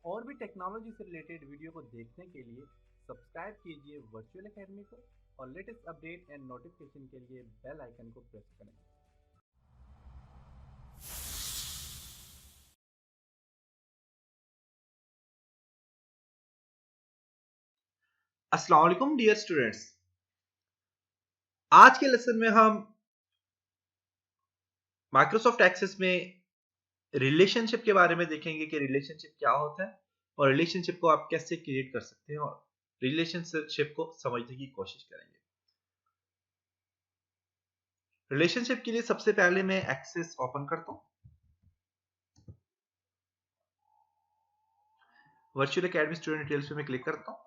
और भी टेक्नोलॉजी से रिलेटेड वीडियो को देखने के लिए सब्सक्राइब कीजिए वर्चुअल एकेडमी को और लेटेस्ट अपडेट एंड नोटिफिकेशन के लिए बेल आइकन को प्रेस करें। अस्सलाम वालेकुम डियर स्टूडेंट्स। आज के लेसन में हम माइक्रोसॉफ्ट एक्सेस में रिलेशनशिप के बारे में देखेंगे कि रिलेशनशिप क्या होता है और रिलेशनशिप को आप कैसे क्रिएट कर सकते हैं और रिलेशनशिप को समझने की कोशिश करेंगे। रिलेशनशिप के लिए सबसे पहले मैं एक्सेस ओपन करता हूं, वर्चुअल एकेडमी स्टूडेंट डिटेल्स पे मैं क्लिक करता हूं।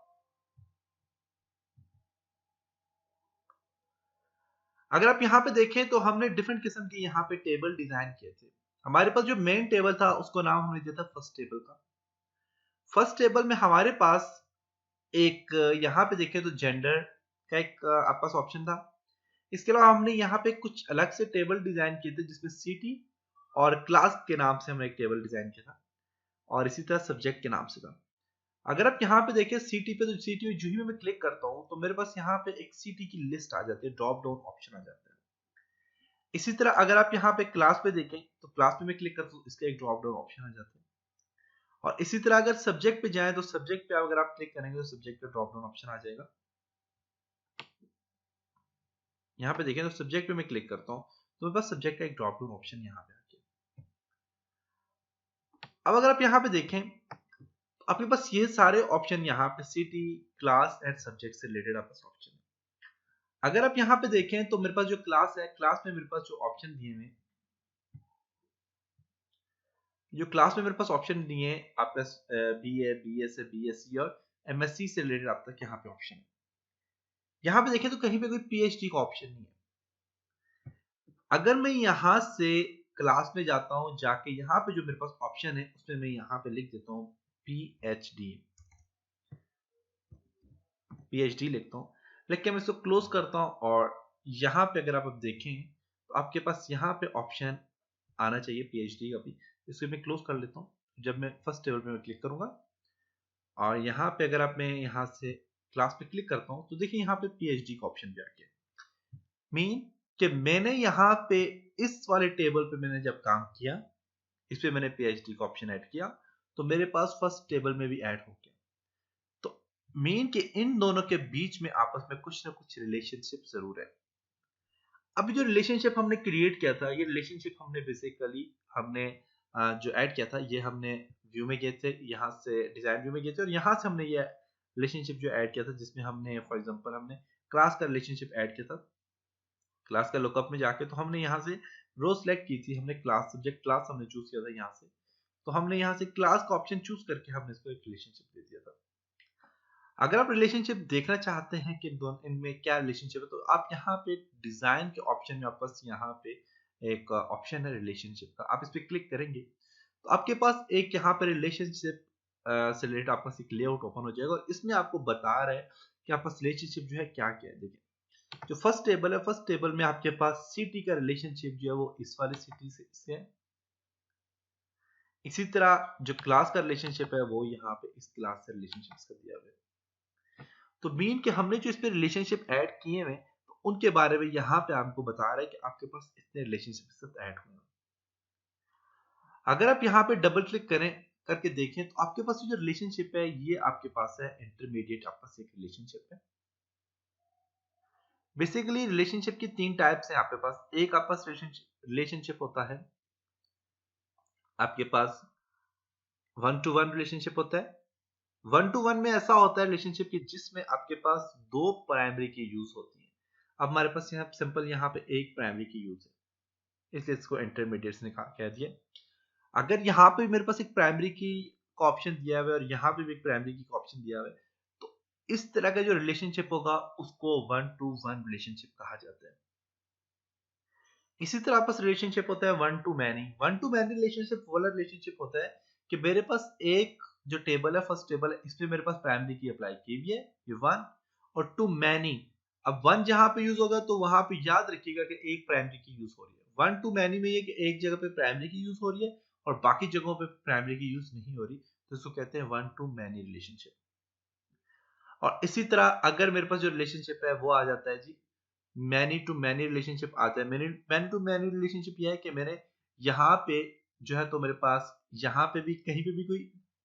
अगर आप यहाँ पे देखें तो हमने डिफरेंट किस्म के यहाँ पे टेबल डिजाइन किए थे। हमारे पास जो मेन टेबल था उसको नाम हमने दिया था फर्स्ट टेबल का। फर्स्ट टेबल में हमारे पास एक यहाँ पे देखें तो जेंडर का एक आपके पास ऑप्शन था। इसके अलावा हमने यहाँ पे कुछ अलग से टेबल डिजाइन किए थे जिसमें सिटी और क्लास के नाम से हमने एक टेबल डिजाइन किया था और इसी तरह सब्जेक्ट के नाम से था। अगर आप यहाँ पे देखें सिटी पे, तो सिटी जो ही मैं क्लिक करता हूँ तो मेरे पास यहाँ पे एक सिटी की लिस्ट आ जाती है, ड्रॉप डाउन ऑप्शन आ जाता है। इसी तरह अगर आप यहाँ पे क्लास पे देखें तो क्लास पे मैं क्लिक करता हूँ, इसका एक ड्रॉप डाउन ऑप्शन आ जाता है। और इसी तरह अगर सब्जेक्ट पे जाए तो सब्जेक्ट पे अगर आप क्लिक करेंगे तो सब्जेक्ट पे ड्रॉप डाउन ऑप्शन आ जाएगा। यहाँ पे देखें तो सब्जेक्ट पे मैं क्लिक करता हूँ तो मेरे पास सब्जेक्ट का एक ड्रॉप डाउन ऑप्शन यहाँ पे आ गया। अब अगर आप यहाँ पे देखें तो आपके पास ये सारे ऑप्शन यहाँ पे सिटी, क्लास एंड सब्जेक्ट से रिलेटेड आपके पास ऑप्शन है। अगर आप यहाँ पे देखें तो मेरे पास जो क्लास है, क्लास में मेरे पास जो ऑप्शन दिए हुए, जो क्लास में मेरे पास ऑप्शन दिए हैं आपका B A, B S, B S C और एमएससी से रिलेटेड आप तक यहाँ पे ऑप्शन है। यहाँ पे देखें तो कहीं पे कोई पीएचडी का ऑप्शन नहीं है। अगर मैं यहाँ से क्लास में जाता हूँ, जाके यहाँ पे जो मेरे पास ऑप्शन है उसमें मैं यहाँ पे लिख देता हूँ पीएचडी, पीएचडी लिखता हूँ। लेकिन मैं इसको क्लोज करता हूँ और यहाँ पे अगर आप देखें तो आपके पास यहाँ पे ऑप्शन आना चाहिए पीएचडी का भी। इसको मैं क्लोज कर लेता हूँ। जब मैं फर्स्ट टेबल पे मैं क्लिक करूंगा और यहाँ पे अगर आप मैं यहाँ से क्लास पे क्लिक करता हूँ तो देखिए यहाँ पे पीएचडी का ऑप्शन भी आ गया। मीन कि मैंने यहाँ पे इस वाले टेबल पे मैंने जब काम किया, इस पे मैंने पीएचडी का ऑप्शन ऐड किया तो मेरे पास फर्स्ट टेबल में भी ऐड हो गया। तो मीन कि इन दोनों के बीच में आपस में कुछ ना कुछ रिलेशनशिप जरूर है। अभी जो रिलेशनशिप हमने क्रिएट किया था, ये रिलेशनशिप हमने बेसिकली हमने जो ऐड किया था ये हमने व्यू में किए थे, यहाँ से डिजाइन व्यू में किए थे और यहाँ से हमने ये रिलेशनशिप जो ऐड किया था जिसमें हमने फॉर एग्जांपल हमने क्लास का रिलेशनशिप ऐड किया था। क्लास का लुकअप में जाके तो हमने यहाँ से रो सेलेक्ट की थी, हमने क्लास सब्जेक्ट क्लास हमने चूज किया था यहाँ से, तो हमने यहाँ से क्लास का ऑप्शन चूज करके हमने इसको एक रिलेशनशिप दे दिया था। अगर आप रिलेशनशिप देखना चाहते हैं कि दोनों इनमें क्या रिलेशनशिप है तो आप यहाँ पे डिजाइन के ऑप्शन में आपके पास यहाँ पे एक ऑप्शन है रिलेशनशिप का, आप इस पे क्लिक करेंगे तो आपके पास एक यहाँ पे रिलेशनशिप से रिलेटेड आपके पास एक लेआउट ओपन हो जाएगा और इसमें आपको बता रहा है कि आपका रिलेशनशिप जो है क्या क्या है। देखिए जो फर्स्ट टेबल है, फर्स्ट टेबल में आपके पास सिटी का रिलेशनशिप जो है वो इस वाली सिटी से है। इसी तरह जो क्लास का रिलेशनशिप है वो यहाँ पे इस क्लास से रिलेशनशिप का दिया हुआ है। तो मीन के हमने जो इस पे रिलेशनशिप ऐड किए हुए तो उनके बारे में यहाँ पे आपको बता रहा है कि आपके पास इतने रिलेशनशिप के साथ ऐड हुए हैं। अगर आप यहाँ पे डबल क्लिक करें करके देखें तो आपके पास जो रिलेशनशिप है ये आपके पास है इंटरमीडिएट, आपके पास एक रिलेशनशिप है। बेसिकली रिलेशनशिप की तीन टाइप्स है आपके पास। एक आपके पास रिलेशनशिप होता है, आपके पास वन टू वन रिलेशनशिप होता है। वन टू वन में ऐसा होता है रिलेशनशिप की जिसमें आपके पास दो प्राइमरी की यूज होती है। अब हमारे पास यहाँ सिंपल यहाँ पे एक प्राइमरी की यूज है इसलिए इसको इंटरमीडिएट ने कह दिया। अगर यहाँ पे मेरे पास एक प्राइमरी की का ऑप्शन दिया हुआ है और यहाँ पे भी एक प्राइमरी की का ऑप्शन दिया हुआ है तो इस तरह का जो रिलेशनशिप होगा उसको वन टू वन रिलेशनशिप कहा जाता है। इसी तरह आपस रिलेशनशिप होता है one two many. One two many relationship वाला रिलेशनशिप होता है कि मेरे पास एक जो टेबल है, फर्स्ट टेबल है, इसमें मेरे पास प्राइमरी की अप्लाई की हुई है ये वन, और टू मैनी। अब वन जहां पे यूज होगा तो वहां पे याद रखिएगा कि एक प्राइमरी की यूज हो रही है। वन टू मैनी में ये कि एक जगह पे प्राइमरी की यूज हो रही है और बाकी जगहों पे प्राइमरी की यूज नहीं हो रही, तो इसको कहते हैं वन टू मैनी रिलेशनशिप। और इसी तरह अगर मेरे पास जो रिलेशनशिप है वो आ जाता है जी मैनी टू मैनी रिलेशनशिप आता है। मैनी टू मैनी रिलेशनशिप यह है कि मेरे यहाँ पे जो है तो मेरे पास यहाँ पे भी कहीं पे भी कोई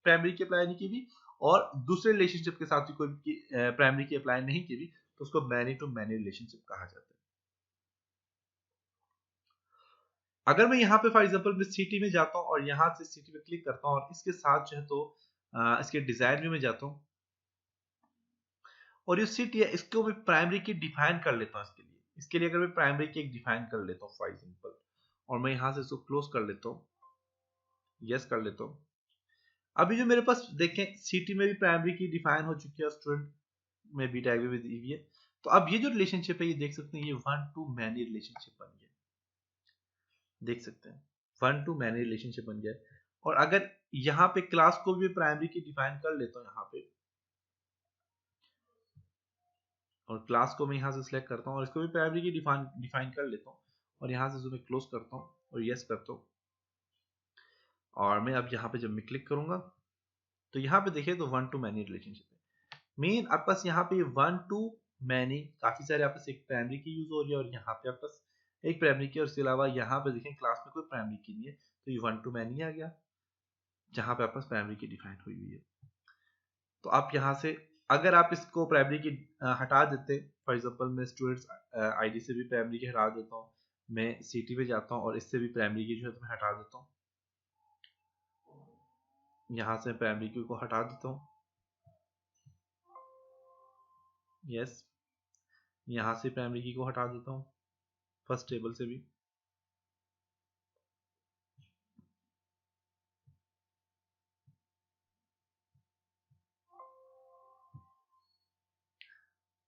प्राइमरी की अप्लाई नहीं की भी और दूसरे रिलेशनशिप के साथ भी कोई प्राइमरी की अप्लाई नहीं की भी, तो उसको मैनी टू मैनी रिलेशनशिप कहा जाता है। अगर मैं यहाँ पे फॉर एग्जांपल मैं सिटी में जाता हूँ और यहाँ से सिटी में क्लिक करता हूँ और इसके साथ जो है तो इसके डिजाइन व्यू में जाता हूँ और ये सिटी है इसको मैं प्राइमरी की डिफाइन कर लेता हूँ। इसके लिए अगर मैं प्राइमरी की एक डिफाइन कर लेता हूँ फॉर एग्जांपल, और मैं यहाँ से इसको क्लोज कर लेता हूँ, यस कर लेता हूँ। अभी जो मेरे पास देखें सिटी में भी प्राइमरी की डिफाइन हो चुकी है, स्टूडेंट में भी टैग भी दी हुई है। तो अब ये जो रिलेशनशिप है ये देख सकते हैं ये वन टू मैनी रिलेशनशिप बन गया, देख सकते हैं वन टू मैनी रिलेशनशिप बन गया। और अगर यहाँ पे क्लास को भी प्राइमरी की डिफाइन कर लेता हूँ यहाँ पे, और क्लास को मैं यहाँ से सिलेक्ट करता हूँ और इसको भी प्राइमरी की डिफाइन कर लेता हूँ और यहाँ से जो मैं क्लोज करता हूँ और यस करता हूँ। और मैं अब यहाँ पे जब मैं क्लिक करूंगा तो यहाँ पे देखिए तो वन टू मैनी रिलेशनशिप है। मेन आपके पास यहाँ पे वन टू मैनी काफी सारे आपके पास एक प्राइमरी की यूज हो रही है और यहाँ पे आपके पास एक प्राइमरी की, और इसके अलावा यहाँ पे देखें क्लास में कोई प्राइमरी की नहीं है, तो ये वन टू मैनी आ गया जहाँ पे आपके पास प्राइमरी की डिफाइन हुई हुई है। तो आप यहाँ से अगर आप इसको प्राइमरी की हटा देते, फॉर एग्जांपल मैं स्टूडेंट्स आईडी से भी प्राइमरी की हटा देता हूँ, मैं सिटी पे जाता हूँ और इससे भी प्राइमरी की जो है तो मैं हटा देता हूँ, यहाँ से प्राइमरी की को हटा देता हूँ, यस यहाँ से प्राइमरी की को हटा देता हूँ फर्स्ट टेबल से भी,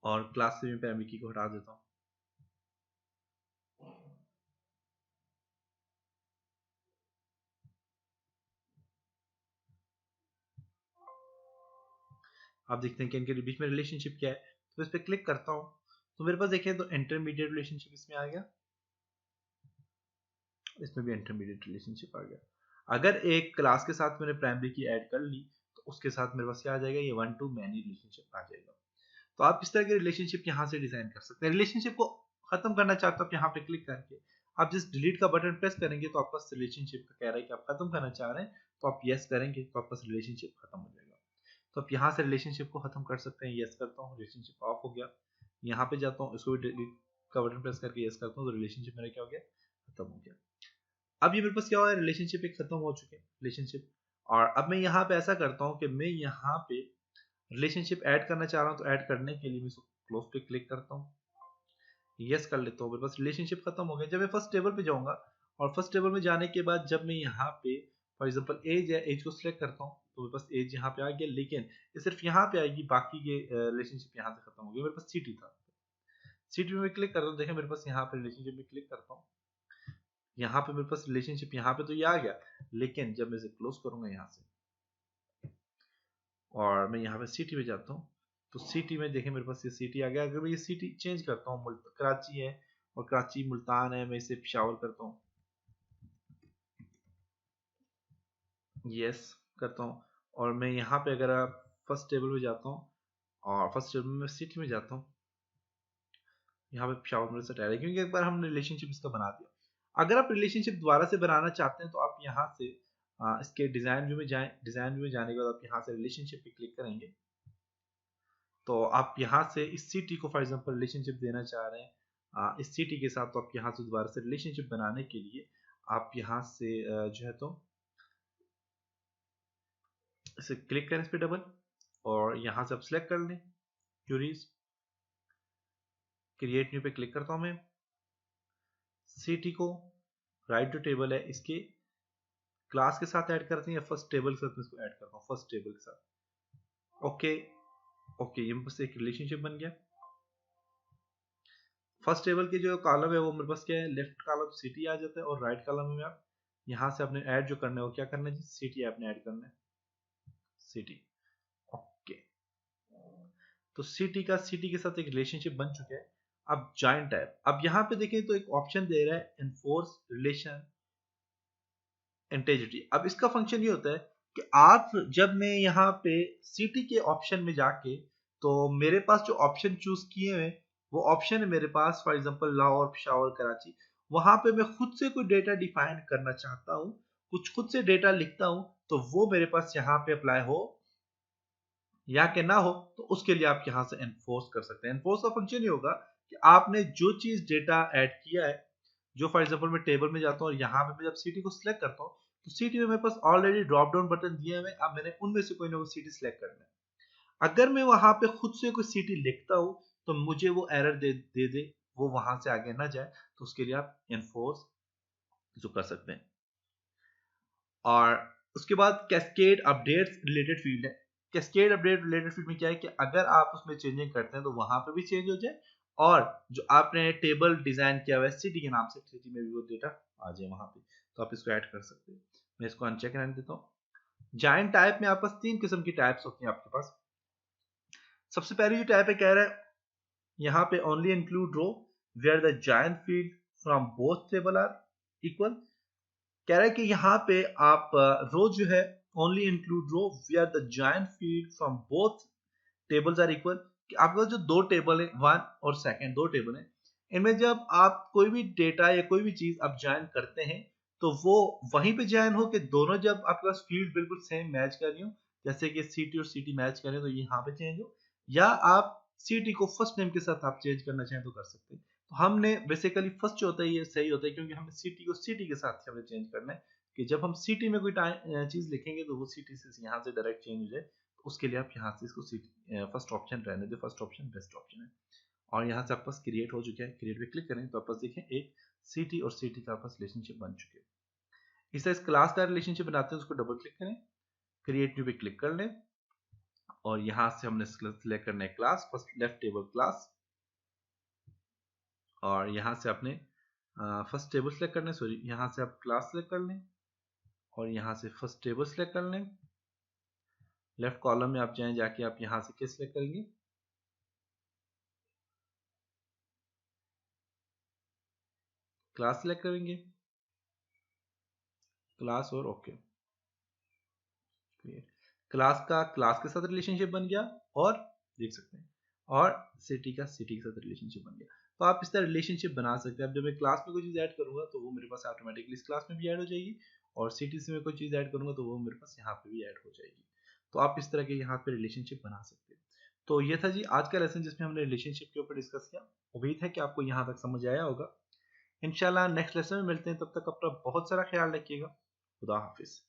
और क्लास से भी प्राइमरी की को हटा देता हूँ। आप देखते हैं कि इनके बीच में रिलेशनशिप क्या है, तो इस पर क्लिक करता हूँ तो मेरे पास देखिए तो इंटरमीडिएट रिलेशनशिप इसमें आ गया, इसमें भी इंटरमीडिएट रिलेशनशिप आ गया। अगर एक क्लास के साथ मैंने प्राइमरी की ऐड कर ली तो उसके साथ मेरे पास क्या आ जाएगा, ये वन टू मैनी रिलेशनशिप आ जाएगा। तो आप इस तरह के रिलेशनशिप यहाँ से डिजाइन कर सकते हैं। रिलेशनशिप को खत्म करना चाहते हो आप यहाँ पे क्लिक करके आप जिस डिलीट का बटन प्रेस करेंगे तो आपका रिलेशनशिप का कह रहा है कि आप खत्म करना चाह रहे हैं, तो आप यस करेंगे तो आपका रिलेशनशिप खत्म हो जाएगा। तो आप यहाँ से रिलेशनशिप को खत्म कर सकते हैं। यस करता हूँ, रिलेशनशिप ऑफ हो गया। यहाँ पे जाता हूँ, इसको भी डिलीट का बटन प्रेस करके यस करता हूँ तो रिलेशनशिप मेरा क्या हो गया, खत्म हो गया। अब ये मेरे पास क्या हुआ है, रिलेशनशिप एक खत्म हो चुके हैं रिलेशनशिप। और अब मैं यहाँ पे ऐसा करता हूँ कि मैं यहाँ पे रिलेशनशिप ऐड करना चाह रहा हूँ, तो ऐड करने के लिए मैं क्लोज पे क्लिक करता हूँ, यस कर लेता हूँ, मेरे पास रिलेशनशिप खत्म हो गया। जब मैं फर्स्ट टेबल पे जाऊंगा और फर्स्ट टेबल में जाने के बाद जब मैं यहाँ पे फॉर एग्जांपल एज है, एज को सिलेक्ट करता हूँ तो मेरे पास एज यहाँ पे आ गया, लेकिन ये सिर्फ यहाँ पे आएगी, बाकी के रिलेशनशिप यहाँ से खत्म हो गया। मेरे पास सिटी था, सिटी में क्लिक करता हूँ, देखें मेरे पास यहाँ पे रिलेशनशिप में क्लिक करता हूँ, यहाँ पे मेरे पास रिलेशनशिप यहाँ पे तो ये आ गया, लेकिन जब मैं इसे क्लोज करूंगा यहाँ से और मैं यहाँ पे सिटी में जाता हूँ तो सिटी में देखें मेरे पास ये सिटी आ गया। अगर मैं ये सिटी चेंज करता हूँ, कराची है और कराची मुल्तान है, मैं इसे पेशावर करता हूँ, यस करता हूँ। और मैं यहाँ पे अगर आप फर्स्ट टेबल में जाता हूँ और फर्स्ट टेबल में सिटी में जाता हूँ, यहाँ पे पेशावर मेरे से है क्योंकि एक बार हमने रिलेशनशिप इसका बना दिया। अगर आप रिलेशनशिप दोबारा से बनाना चाहते हैं तो आप यहाँ से इसके डिजाइन व्यू में जाएं, डिजाइन व्यू में जाने के बाद आप यहाँ से रिलेशनशिप पे क्लिक करेंगे तो आप यहाँ से इस सिटी को फॉर एग्जांपल रिलेशनशिप देना चाह रहे हैं इस सिटी के साथ, तो आप यहाँ से दोबारा से रिलेशनशिप बनाने के लिए आप यहाँ से जो है तो इसे क्लिक करें इस पे डबल और यहाँ से आप सिलेक्ट कर लें क्यूरीज, क्रिएट न्यू पे क्लिक करता हूँ मैं, सिटी को राइट टू टेबल है इसके क्लास के साथ ऐड करते हैं या फर्स्ट टेबल के साथ मैं इसको ऐड करता हूँ, फर्स्ट टेबल के साथ। ओके ओके, ये मेरे पास एक रिलेशनशिप बन गया। फर्स्ट टेबल के जो कॉलम है वो मेरे पास क्या है, लेफ्ट कॉलम सिटी आ जाता है और राइट कॉलम में आप यहाँ से अपने ऐड जो करना है वो क्या करना है जी, सिटी आपने ऐड करना है, सिटी। ओके, तो सिटी के साथ एक रिलेशनशिप बन चुका है। अब जॉइंट टैब, अब यहाँ पे देखें तो एक ऑप्शन दे रहा है एनफोर्स रिलेशन इंटीग्रिटी। अब इसका फंक्शन ये होता है कि आप जब मैं यहाँ पे सिटी के ऑप्शन में जाके, तो मेरे पास जो ऑप्शन चूज किए हुए वो ऑप्शन है मेरे पास, फॉर एग्जांपल लाहौर, पेशावर, कराची। वहां पे मैं खुद से कोई डेटा डिफाइन करना चाहता हूँ, कुछ खुद से डेटा लिखता हूँ, तो वो मेरे पास यहाँ पे अप्लाई हो या कि ना हो, तो उसके लिए आप यहाँ से एनफोर्स कर सकते हैं। एनफोर्स का फंक्शन ये होगा कि आपने जो चीज डेटा ऐड किया है, जो फॉर एग्जांपल मैं टेबल में जाता हूँ और यहाँ पे मैं जब सिटी को सिलेक्ट करता हूँ, तो सिटी में मेरे पास ऑलरेडी ड्रॉप डाउन बटन दिए हुए, अब मैंने उनमें से कोई ना कोई सिटी सिलेक्ट करना है। अगर मैं वहां पे खुद से कोई सिटी लिखता हूँ तो मुझे वो एरर दे वो वहां से आगे ना जाए, तो उसके लिए आप एनफोर्स जो कर सकते हैं। और उसके बाद कैस्केड अपडेट्स रिलेटेड फील्ड है। कैस्केड अपडेट रिलेटेड फील्ड में क्या है कि अगर आप उसमें चेंजिंग करते हैं तो वहां पे भी चेंज हो जाए, और जो आपने टेबल डिजाइन किया हुआ है सिटी के नाम से, सिटी में भी वो डेटा आ जाए वहां पे, तो आप इसको ऐड कर सकते हैं। मैं इसको अनचेक रहने देता हूँ। जाइंट टाइप में आपके पास 3 किस्म की टाइप्स होती हैं आपके पास। सबसे पहली जो टाइप है, कह रहा है यहाँ पे only include row where the joint field from both table are equal. कह रहा है कि यहाँ पे आप रो जो है only include row where the joint field from both tables are equal. कि आपके पास जो दो टेबल है, वन और सेकंड दो टेबल है, इनमें जब आप कोई भी डेटा या कोई भी चीज आप ज्वाइन करते हैं तो वो वहीं पे ज्वाइन हो, कि दोनों जब आपके पास फील्ड बिल्कुल सेम मैच कर रही हो, जैसे कि सिटी और सिटी मैच करें तो यहाँ पे चेंज हो, या आप सिटी को फर्स्ट नेम के साथ आप चेंज करना चाहें तो कर सकते हैं। तो हमने बेसिकली फर्स्ट जो होता है ये सही होता है, क्योंकि हमें सिटी को सिटी के साथ हमें चेंज करना है, कि जब हम सिटी में कोई चीज लिखेंगे तो वो सिटी से यहाँ से डायरेक्ट चेंज हो जाए। तो उसके लिए आप यहाँ से इसको फर्स्ट ऑप्शन रहने दो, फर्स्ट ऑप्शन बेस्ट ऑप्शन है। और यहाँ से आपके पास क्रिएट हो चुका है, क्रिएट पे क्लिक करें तो आपके पास देखें एक सिटी और सिटी का आपके पास रिलेशनशिप बन चुके हैं। इस क्लास का रिलेशनशिप बनाते हैं, उसको डबल क्लिक करें, क्रिएट न्यू पे क्लिक कर लें, और यहाँ से हमने सिलेक्ट करना है class, first left table class, और यहाँ से आपने फर्स्ट टेबल सेलेक्ट करना है, सॉरी यहाँ से आप क्लास सेलेक्ट कर लें, और यहाँ से फर्स्ट टेबल सेलेक्ट कर लें। लेफ्ट कॉलम में आप जाएं, जाके आप यहाँ से क्या सिलेक्ट करेंगे, क्लास सेलेक्ट करेंगे, क्लास और ओके। क्लास का क्लास के साथ रिलेशनशिप बन गया, और देख सकते हैं, और सिटी का सिटी के साथ रिलेशनशिप बन गया। तो आप इस तरह रिलेशनशिप बना सकते हैं। अब जब मैं क्लास में कोई चीज ऐड करूंगा तो वो मेरे पास ऑटोमेटिकली इस क्लास में भी ऐड हो जाएगी, और सिटी से मैं कोई चीज ऐड करूंगा तो वो मेरे पास यहाँ पे भी ऐड हो जाएगी। तो आप इस तरह के यहाँ पे रिलेशनशिप बना सकते हैं। तो ये था जी आज का लेसन, जिसमें हमने रिलेशनशिप के ऊपर डिस्कस किया। उम्मीद है कि आपको यहाँ तक समझ आया होगा। इंशाल्लाह नेक्स्ट लेसन में मिलते हैं, तब तक अपना बहुत सारा ख्याल रखिएगा। खुदा हाफिज।